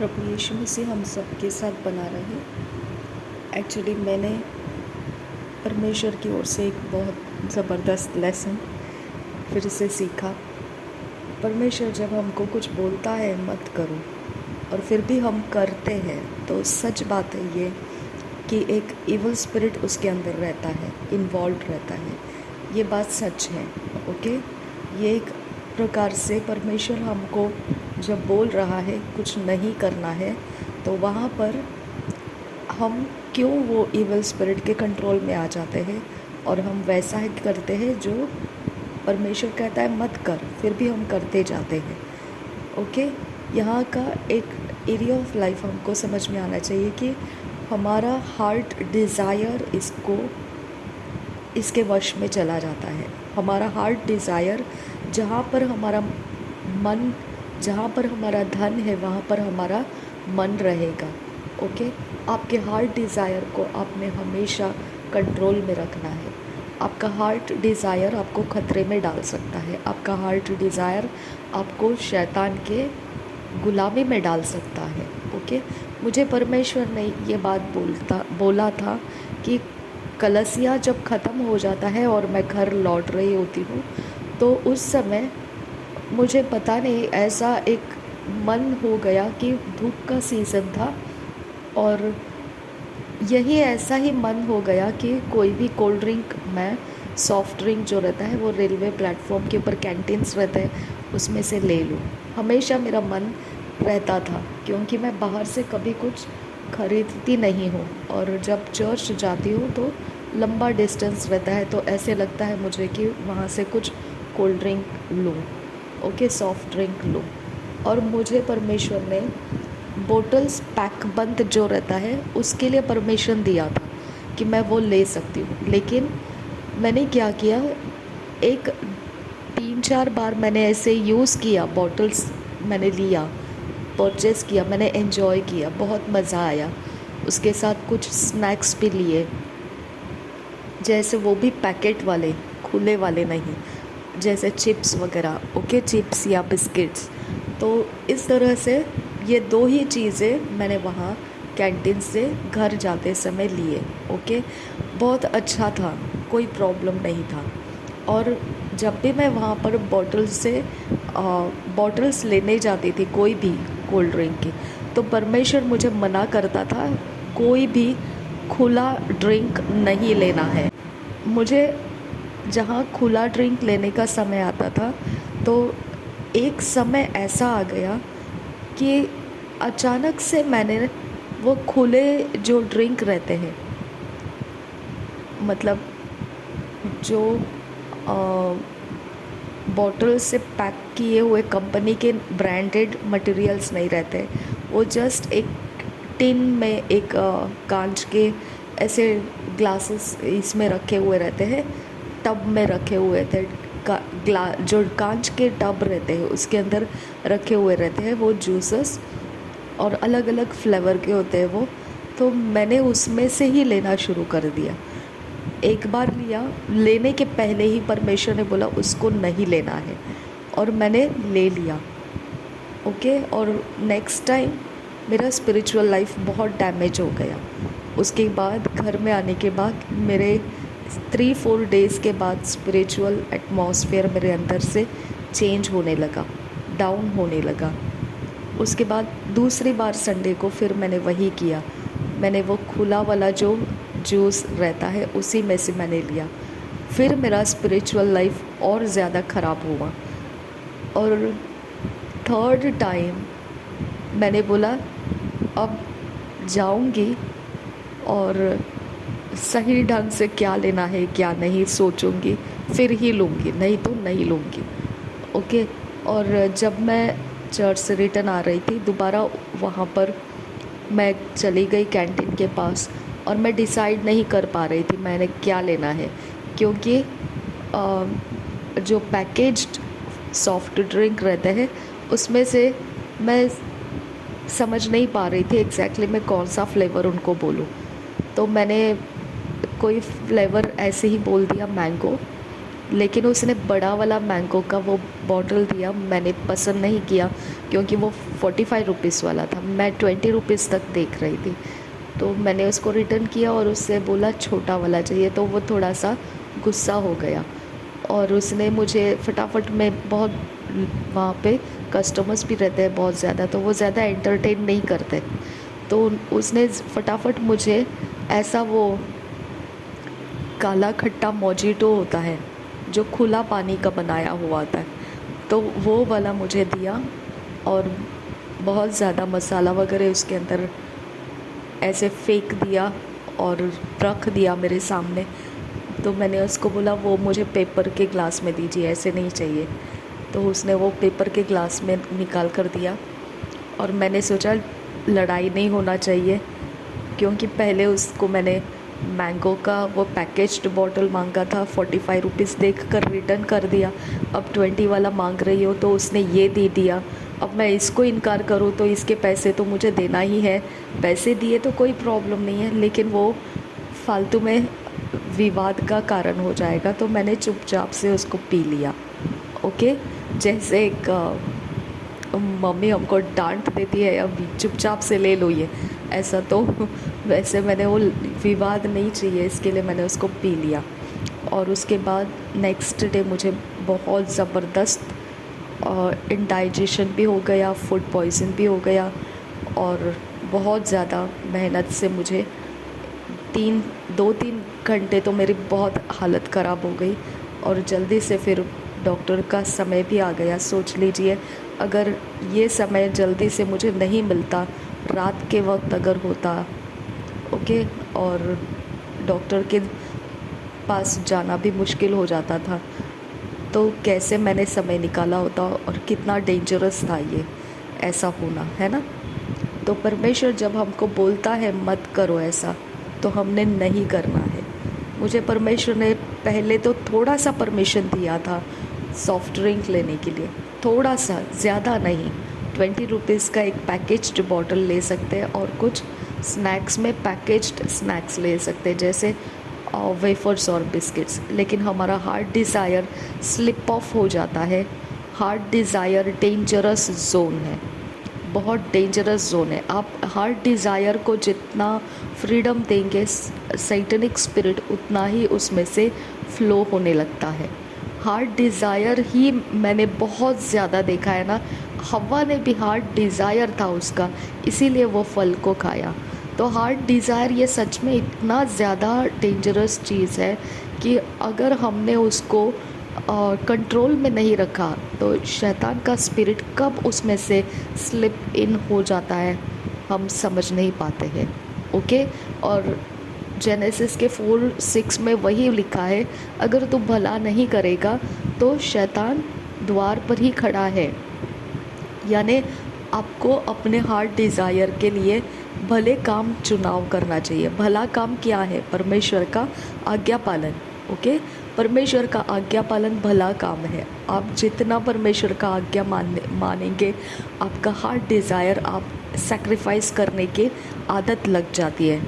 प्रभु यीशु मसीह हम सबके साथ बना रहे। एक्चुअली मैंने परमेश्वर की ओर से एक बहुत ज़बरदस्त लेसन फिर से सीखा। परमेश्वर जब हमको कुछ बोलता है मत करो और फिर भी हम करते हैं, तो सच बात है ये कि एक इवल स्पिरिट उसके अंदर रहता है, इन्वॉल्व रहता है। ये बात सच है। ओके, ये एक प्रकार से परमेश्वर हमको जब बोल रहा है कुछ नहीं करना है, तो वहाँ पर हम क्यों वो इवल स्पिरिट के कंट्रोल में आ जाते हैं और हम वैसा ही करते हैं जो परमेश्वर कहता है मत कर, फिर भी हम करते जाते हैं। ओके, यहाँ का एक एरिया ऑफ लाइफ हमको समझ में आना चाहिए कि हमारा हार्ट डिज़ायर इसके वश में चला जाता है। हमारा हार्ट डिज़ायर, जहाँ पर हमारा मन, जहाँ पर हमारा धन है, वहाँ पर हमारा मन रहेगा। ओके, आपके हार्ट डिज़ायर को आपने हमेशा कंट्रोल में रखना है। आपका हार्ट डिज़ायर आपको खतरे में डाल सकता है। आपका हार्ट डिज़ायर आपको शैतान के गुलामी में डाल सकता है। ओके, मुझे परमेश्वर ने ये बात बोला था कि कलसिया जब ख़त्म हो जाता है और मैं घर लौट रही होती हूँ, तो उस समय मुझे पता नहीं ऐसा एक मन हो गया कि धूप का सीज़न था और यही ऐसा ही मन हो गया कि कोई भी कोल्ड ड्रिंक, मैं सॉफ्ट ड्रिंक जो रहता है वो रेलवे प्लेटफॉर्म के ऊपर कैंटीन्स रहते हैं उसमें से ले लूँ। हमेशा मेरा मन रहता था, क्योंकि मैं बाहर से कभी कुछ खरीदती नहीं हूँ और जब चर्च जाती हूँ तो लंबा डिस्टेंस रहता है, तो ऐसे लगता है मुझे कि वहाँ से कुछ कोल्ड ड्रिंक लूँ। ओके, सॉफ्ट ड्रिंक लूँ। और मुझे परमेश्वर ने बोटल्स पैक बंद जो रहता है उसके लिए परमिशन दिया था कि मैं वो ले सकती हूँ। लेकिन मैंने क्या किया, एक 3-4 बार मैंने ऐसे यूज़ किया, बॉटल्स मैंने लिया, परचेज़ किया, मैंने एंजॉय किया, बहुत मज़ा आया। उसके साथ कुछ स्नैक्स भी लिए, जैसे वो भी पैकेट वाले, खुले वाले नहीं, जैसे चिप्स वगैरह। ओके, चिप्स या बिस्किट्स। तो इस तरह से ये 2 ही चीज़ें मैंने वहाँ कैंटीन से घर जाते समय लिए। ओके, बहुत अच्छा था, कोई प्रॉब्लम नहीं था। और जब भी मैं वहाँ पर बॉटल्स लेने जाती थी कोई भी कोल्ड ड्रिंक की, तो परमेश्वर मुझे मना करता था कोई भी खुला ड्रिंक नहीं लेना है। मुझे जहाँ खुला ड्रिंक लेने का समय आता था, तो एक समय ऐसा आ गया कि अचानक से मैंने वो खुले जो ड्रिंक रहते हैं, मतलब जो बॉटल से पैक किए हुए कंपनी के ब्रांडेड मटेरियल्स नहीं रहते, वो जस्ट एक टिन में एक कांच के ऐसे ग्लासेस इसमें रखे हुए रहते हैं, टब में रखे हुए थे। जो कांच के टब रहते हैं उसके अंदर रखे हुए रहते हैं वो जूसेस, और अलग अलग फ्लेवर के होते हैं वो। तो मैंने उसमें से ही लेना शुरू कर दिया। एक बार लिया, लेने के पहले ही परमेश्वर ने बोला उसको नहीं लेना है, और मैंने ले लिया। ओके, और नेक्स्ट टाइम मेरा स्पिरिचुअल लाइफ बहुत डैमेज हो गया। उसके बाद घर में आने के बाद मेरे 3-4 डेज़ के बाद स्पिरिचुअल एटमॉस्फेयर मेरे अंदर से चेंज होने लगा, डाउन होने लगा। उसके बाद दूसरी बार संडे को फिर मैंने वही किया। मैंने वो खुला वाला जो जूस रहता है उसी में से मैंने लिया। फिर मेरा स्पिरिचुअल लाइफ और ज़्यादा ख़राब हुआ। और थर्ड टाइम मैंने बोला अब जाऊंगी और सही ढंग से क्या लेना है क्या नहीं सोचूंगी, फिर ही लूँगी, नहीं तो नहीं लूँगी। ओके, और जब मैं चर्च से रिटर्न आ रही थी, दोबारा वहाँ पर मैं चली गई कैंटीन के पास, और मैं डिसाइड नहीं कर पा रही थी मैंने क्या लेना है, क्योंकि जो पैकेज्ड सॉफ्ट ड्रिंक रहते हैं उसमें से मैं समझ नहीं पा रही थी एग्जैक्टली मैं कौन सा फ्लेवर उनको बोलूँ। तो मैंने कोई फ्लेवर ऐसे ही बोल दिया, मैंगो। लेकिन उसने बड़ा वाला मैंगो का वो बॉटल दिया, मैंने पसंद नहीं किया क्योंकि वो 45 रुपीज़ वाला था, मैं 20 रुपीज़ तक देख रही थी। तो मैंने उसको रिटर्न किया और उससे बोला छोटा वाला चाहिए, तो वो थोड़ा सा गुस्सा हो गया और उसने मुझे फटाफट में बहुत, वहाँ पे कस्टमर्स भी रहते हैं बहुत ज़्यादा, तो वो ज़्यादा एंटरटेन नहीं करते, तो उसने फटाफट मुझे ऐसा वो काला खट्टा मोजिटो होता है जो खुला पानी का बनाया हुआ आता है, तो वो वाला मुझे दिया और बहुत ज़्यादा मसाला वगैरह उसके अंदर ऐसे फेंक दिया और रख दिया मेरे सामने। तो मैंने उसको बोला वो मुझे पेपर के ग्लास में दीजिए, ऐसे नहीं चाहिए। तो उसने वो पेपर के ग्लास में निकाल कर दिया और मैंने सोचा लड़ाई नहीं होना चाहिए, क्योंकि पहले उसको मैंने मैंगो का वो पैकेज्ड बॉटल मांगा था, 45 रुपीज़ देख कर रिटर्न कर दिया। अब 20 वाला मांग रही हो तो उसने ये दे दिया। अब मैं इसको इनकार करूँ तो इसके पैसे तो मुझे देना ही है। पैसे दिए तो कोई प्रॉब्लम नहीं है, लेकिन वो फालतू में विवाद का कारण हो जाएगा, तो मैंने चुपचाप से उसको पी लिया। ओके, जैसे एक मम्मी हमको डांट देती है अब चुपचाप से ले लो ये, ऐसा तो वैसे मैंने वो विवाद नहीं चाहिए, इसके लिए मैंने उसको पी लिया। और उसके बाद नेक्स्ट डे मुझे बहुत ज़बरदस्त इंडाइजेशन भी हो गया, फूड पॉइज़न भी हो गया और बहुत ज़्यादा मेहनत से मुझे 2-3 घंटे तो मेरी बहुत हालत ख़राब हो गई और जल्दी से फिर डॉक्टर का समय भी आ गया। सोच लीजिए अगर ये समय जल्दी से मुझे नहीं मिलता, रात के वक्त अगर होता, ओके, और डॉक्टर के पास जाना भी मुश्किल हो जाता था, तो कैसे मैंने समय निकाला होता और कितना डेंजरस था ये ऐसा होना, है ना। तो परमेश्वर जब हमको बोलता है मत करो ऐसा, तो हमने नहीं करना है। मुझे परमेश्वर ने पहले तो थोड़ा सा परमिशन दिया था सॉफ्ट ड्रिंक लेने के लिए, थोड़ा सा, ज़्यादा नहीं। 20 रुपीज़ का एक पैकेज्ड बॉटल ले सकते हैं और कुछ स्नैक्स में पैकेज्ड स्नैक्स ले सकते हैं, जैसे वेफर्स और बिस्किट्स। लेकिन हमारा हार्ट डिज़ायर स्लिप ऑफ हो जाता है। हार्ट डिज़ायर डेंजरस जोन है, बहुत डेंजरस जोन है। आप हार्ट डिज़ायर को जितना फ्रीडम देंगे, सैटनिक स्पिरिट उतना ही उसमें से फ्लो होने लगता है। हार्ट डिज़ायर ही मैंने बहुत ज़्यादा देखा है ना, हवा ने भी हार्ट डिज़ायर था उसका, इसीलिए वो फल को खाया। तो हार्ट डिज़ायर ये सच में इतना ज़्यादा डेंजरस चीज़ है कि अगर हमने उसको कंट्रोल में नहीं रखा तो शैतान का स्पिरिट कब उसमें से स्लिप इन हो जाता है हम समझ नहीं पाते हैं। ओके, और जेनेसिस के 4:6 में वही लिखा है, अगर तू भला नहीं करेगा तो शैतान द्वार पर ही खड़ा है। यानी आपको अपने हार्ट डिज़ायर के लिए भले काम चुनाव करना चाहिए। भला काम क्या है? परमेश्वर का आज्ञा पालन। ओके, परमेश्वर का आज्ञा पालन भला काम है। आप जितना परमेश्वर का आज्ञा मानेंगे, आपका हार्ट डिज़ायर आप सैक्रिफाइस करने की आदत लग जाती है।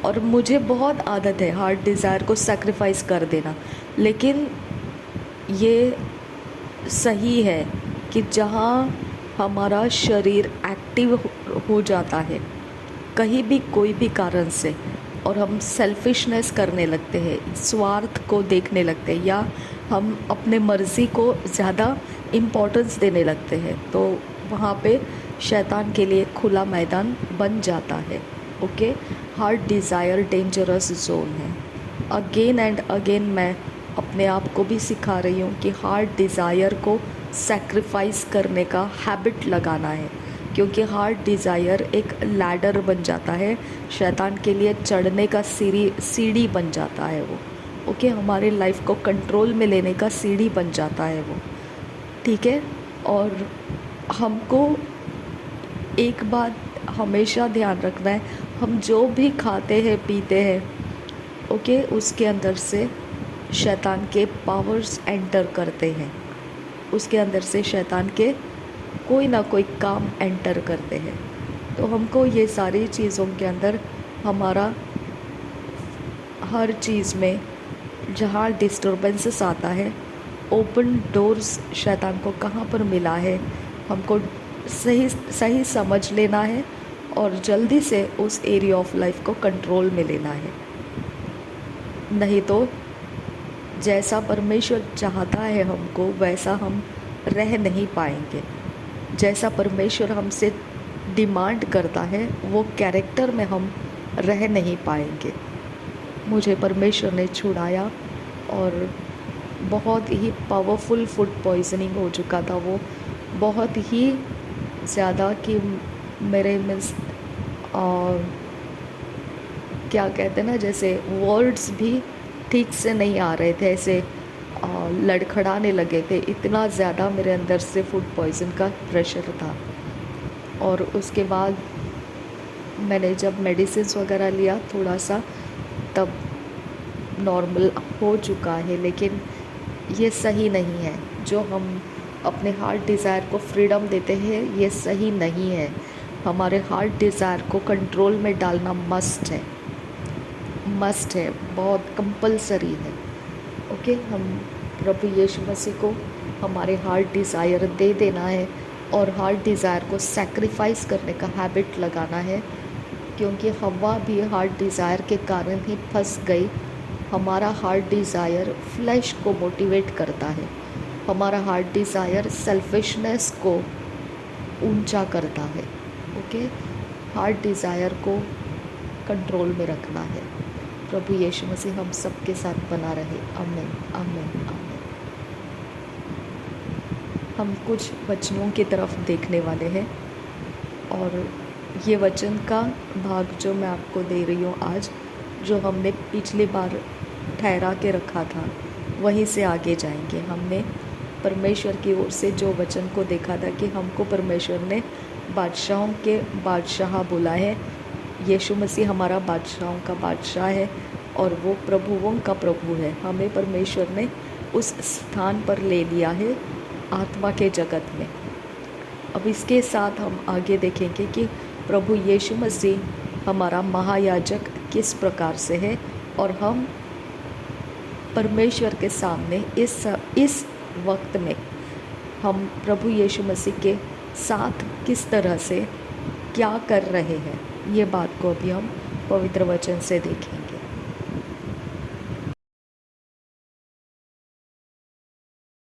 और मुझे बहुत आदत है हार्ट डिज़ायर को सैक्रिफाइस कर देना, लेकिन ये सही है कि जहाँ हमारा शरीर एक्टिव हो जाता है कहीं भी कोई भी कारण से, और हम सेल्फिशनेस करने लगते हैं, स्वार्थ को देखने लगते हैं, या हम अपने मर्ज़ी को ज़्यादा इम्पोर्टेंस देने लगते हैं, तो वहाँ पे शैतान के लिए खुला मैदान बन जाता है। Okay, heart desire dangerous zone है। अगेन एंड अगेन मैं अपने आप को भी सिखा रही हूँ कि हार्ट डिज़ायर को सैक्रिफाइस करने का हैबिट लगाना है, क्योंकि हार्ट डिज़ायर एक लैडर बन जाता है, शैतान के लिए चढ़ने का सीढ़ी बन जाता है वो। ओके, हमारे लाइफ को कंट्रोल में लेने का सीढ़ी बन जाता है वो, ठीक है। और हमको एक बात हमेशा ध्यान रखना है, हम जो भी खाते हैं पीते हैं, ओके, उसके अंदर से शैतान के पावर्स एंटर करते हैं, उसके अंदर से शैतान के कोई ना कोई काम एंटर करते हैं। तो हमको ये सारी चीज़ों के अंदर हमारा हर चीज़ में जहाँ डिस्टर्बेंसेस आता है ओपन डोर्स शैतान को कहाँ पर मिला है, हमको सही सही समझ लेना है और जल्दी से उस एरिया ऑफ लाइफ को कंट्रोल में लेना है। नहीं तो जैसा परमेश्वर चाहता है हमको वैसा हम रह नहीं पाएंगे। जैसा परमेश्वर हमसे डिमांड करता है वो कैरेक्टर में हम रह नहीं पाएंगे। मुझे परमेश्वर ने छुड़ाया और बहुत ही पावरफुल फूड पॉइजनिंग हो चुका था, वो बहुत ही ज़्यादा कि मेरे मीन्स क्या कहते हैं ना, जैसे वर्ड्स भी ठीक से नहीं आ रहे थे, ऐसे लड़खड़ाने लगे थे, इतना ज़्यादा मेरे अंदर से फूड पॉइज़न का प्रेशर था। और उसके बाद मैंने जब मेडिसिन्स वगैरह लिया थोड़ा सा, तब नॉर्मल हो चुका है, लेकिन ये सही नहीं है। जो हम अपने हार्ट डिज़ायर को फ्रीडम देते हैं ये सही नहीं है। हमारे हार्ट डिज़ायर को कंट्रोल में डालना मस्ट है, बहुत कंपलसरी है। ओके, हम प्रभु यीशु मसीह को हमारे हार्ट डिज़ायर दे देना है और हार्ट डिज़ायर को सैक्रिफाइस करने का हैबिट लगाना है, क्योंकि हवा भी हार्ट डिज़ायर के कारण ही फंस गई। हमारा हार्ट डिज़ायर फ्लैश को मोटिवेट करता है, हमारा हार्ट डिज़ायर सेल्फिशनेस को ऊंचा करता है। ओके, हार्ट डिज़ायर को कंट्रोल में रखना है। प्रभु यीशु मसीह हम सबके साथ बना रहे। आमीन, आमीन, आमीन। हम कुछ वचनों की तरफ देखने वाले हैं और ये वचन का भाग जो मैं आपको दे रही हूँ आज, जो हमने पिछली बार ठहरा के रखा था वहीं से आगे जाएंगे। हमने परमेश्वर की ओर से जो वचन को देखा था कि हमको परमेश्वर ने बादशाहों के बादशाह बोला है। यीशु मसीह हमारा बादशाहों का बादशाह है और वो प्रभुओं का प्रभु है। हमें परमेश्वर ने उस स्थान पर ले लिया है आत्मा के जगत में। अब इसके साथ हम आगे देखेंगे कि प्रभु यीशु मसीह हमारा महायाजक किस प्रकार से है और हम परमेश्वर के सामने इस वक्त में हम प्रभु यीशु मसीह के साथ किस तरह से क्या कर रहे हैं, ये बात को अभी हम पवित्र वचन से देखेंगे।